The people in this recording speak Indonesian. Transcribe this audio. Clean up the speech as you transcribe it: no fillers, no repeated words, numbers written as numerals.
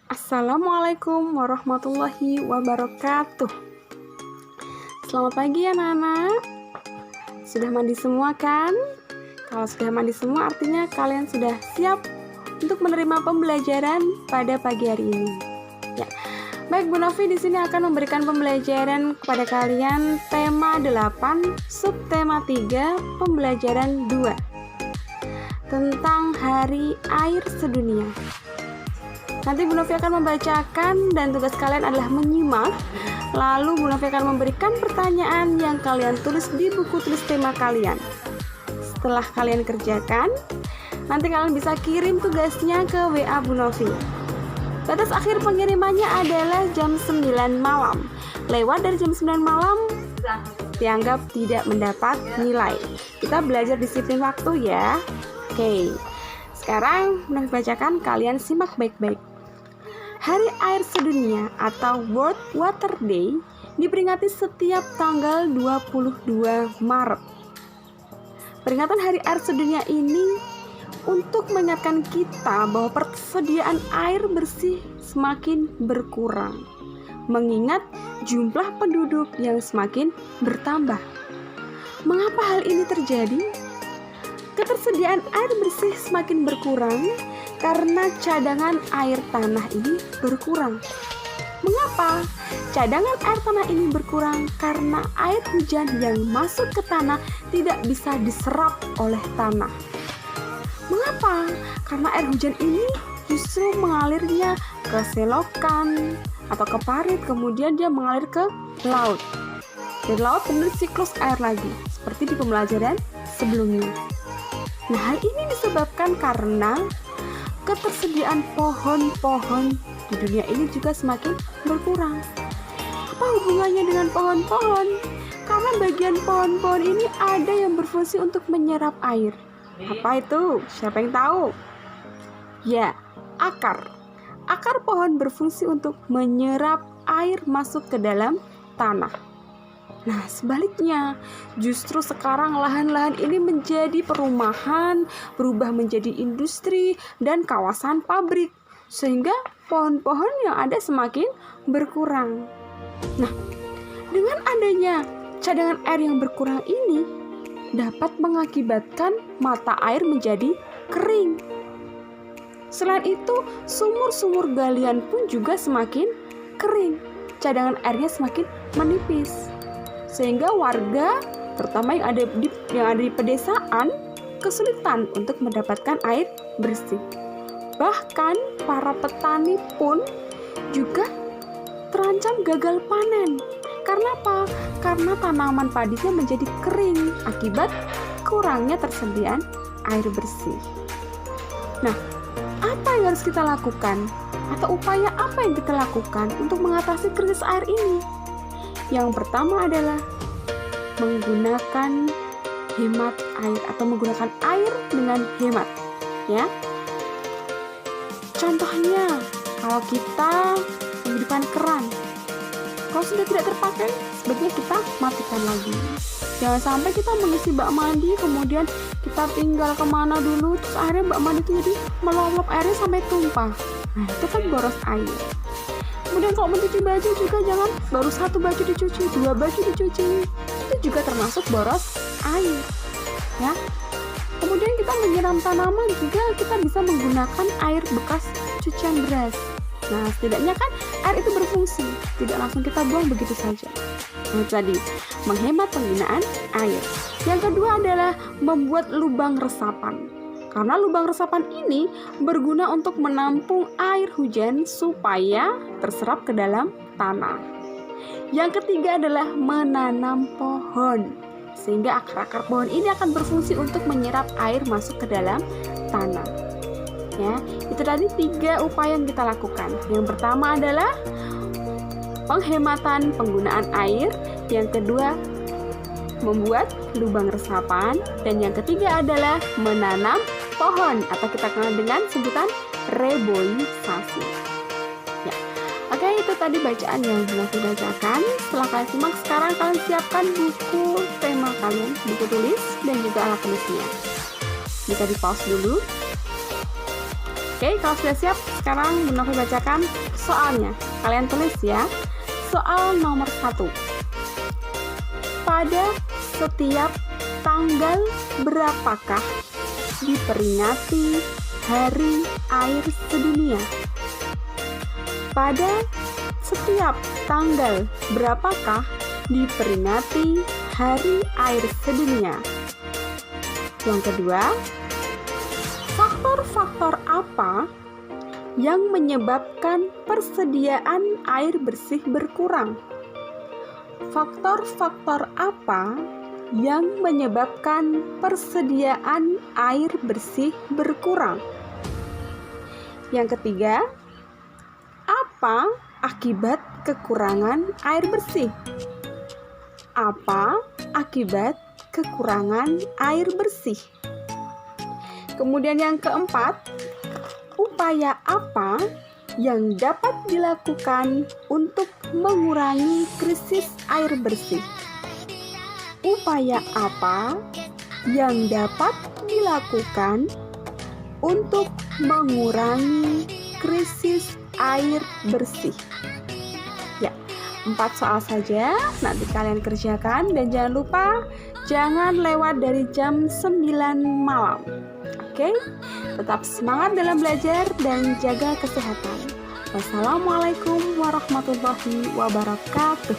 Assalamualaikum warahmatullahi wabarakatuh. Selamat pagi anak-anak. Sudah mandi semua kan? Kalau sudah mandi semua artinya kalian sudah siap untuk menerima pembelajaran pada pagi hari ini. Ya. Baik, Bu Novi di sini akan memberikan pembelajaran kepada kalian tema 8, subtema 3, pembelajaran 2 tentang Hari Air Sedunia. Nanti Bu Novi akan membacakan dan tugas kalian adalah menyimak. Lalu Bu Novi akan memberikan pertanyaan yang kalian tulis di buku tulis tema kalian. Setelah kalian kerjakan, nanti kalian bisa kirim tugasnya ke WA Bu Novi. Batas akhir pengirimannya adalah jam 9 malam. Lewat dari jam 9 malam dianggap tidak mendapat nilai. Kita belajar disiplin waktu ya. Oke. Sekarang Bu Novi bacakan, kalian simak baik-baik. Hari Air Sedunia atau World Water Day diperingati setiap tanggal 22 Maret. Peringatan Hari Air Sedunia ini untuk mengingatkan kita bahwa persediaan air bersih semakin berkurang, mengingat jumlah penduduk yang semakin bertambah. Mengapa hal ini terjadi? Ketersediaan air bersih semakin berkurang karena cadangan air tanah ini berkurang. Mengapa cadangan air tanah ini berkurang? Karena air hujan yang masuk ke tanah tidak bisa diserap oleh tanah. Mengapa? Karena air hujan ini justru mengalirnya ke selokan atau ke parit, kemudian dia mengalir ke laut. Dan laut kemudian siklus air lagi, seperti di pembelajaran sebelumnya. Nah, hal ini disebabkan karena ketersediaan pohon-pohon di dunia ini juga semakin berkurang. Apa hubungannya dengan pohon-pohon? Karena bagian pohon-pohon ini ada yang berfungsi untuk menyerap air. Apa itu? Siapa yang tahu? Ya, akar. Akar pohon berfungsi untuk menyerap air masuk ke dalam tanah. Nah, sebaliknya, justru sekarang lahan-lahan ini menjadi perumahan, berubah menjadi industri dan kawasan pabrik, sehingga pohon-pohon yang ada semakin berkurang. Nah, dengan adanya cadangan air yang berkurang ini, dapat mengakibatkan mata air menjadi kering. Selain itu, sumur-sumur galian pun juga semakin kering, cadangan airnya semakin menipis. Sehingga warga, terutama yang ada di pedesaan, kesulitan untuk mendapatkan air bersih. Bahkan para petani pun juga terancam gagal panen. Karena apa? Karena tanaman padinya menjadi kering akibat kurangnya tersediaan air bersih. Nah, apa yang harus kita lakukan? Atau upaya apa yang kita lakukan untuk mengatasi krisis air ini? Yang pertama adalah menggunakan hemat air atau menggunakan air dengan hemat, ya. Contohnya, kalau kita menghidupkan keran, kalau sudah tidak terpakai, sebaiknya kita matikan lagi. Jangan sampai kita mengisi bak mandi, kemudian kita tinggal kemana dulu, terus akhirnya bak mandi itu jadi melolop airnya sampai tumpah. Nah, itu kan boros air. Kemudian kalau mencuci baju juga jangan baru satu baju dicuci, dua baju dicuci, itu juga termasuk boros air, ya. Kemudian kita menyiram tanaman juga kita bisa menggunakan air bekas cucian beras. Nah, setidaknya kan air itu berfungsi, tidak langsung kita buang begitu saja. Nah, tadi menghemat penggunaan air. Yang kedua adalah membuat lubang resapan. Karena lubang resapan ini berguna untuk menampung air hujan supaya terserap ke dalam tanah. Yang ketiga adalah menanam pohon, sehingga akar-akar pohon ini akan berfungsi untuk menyerap air masuk ke dalam tanah. Ya, itu tadi 3 upaya yang kita lakukan. Yang pertama adalah penghematan penggunaan air, yang kedua membuat lubang resapan, dan yang ketiga adalah menanam pohon atau kita kenal dengan sebutan reboisasi. Ya. Oke, itu tadi bacaan yang sudah saya bacakan. Setelah kalian simak, sekarang kalian siapkan buku tema kalian, buku tulis dan juga alat tulisnya. Bisa di pause dulu. Oke, kalau sudah siap, sekarang Bunda Novi bacakan soalnya. Kalian tulis ya. Soal nomor 1. Pada setiap tanggal berapakah diperingati Hari Air Sedunia? Pada setiap tanggal berapakah diperingati Hari Air Sedunia? Yang kedua, faktor-faktor apa yang menyebabkan persediaan air bersih berkurang? Faktor-faktor apa yang menyebabkan persediaan air bersih berkurang? Yang ketiga, apa akibat kekurangan air bersih? Apa akibat kekurangan air bersih? Kemudian yang keempat, upaya apa yang dapat dilakukan untuk mengurangi krisis air bersih? Upaya apa yang dapat dilakukan untuk mengurangi krisis air bersih? Ya, 4 soal saja nanti kalian kerjakan, dan jangan lupa jangan lewat dari jam 9 malam. Oke? Tetap semangat dalam belajar dan jaga kesehatan. Wassalamualaikum warahmatullahi wabarakatuh.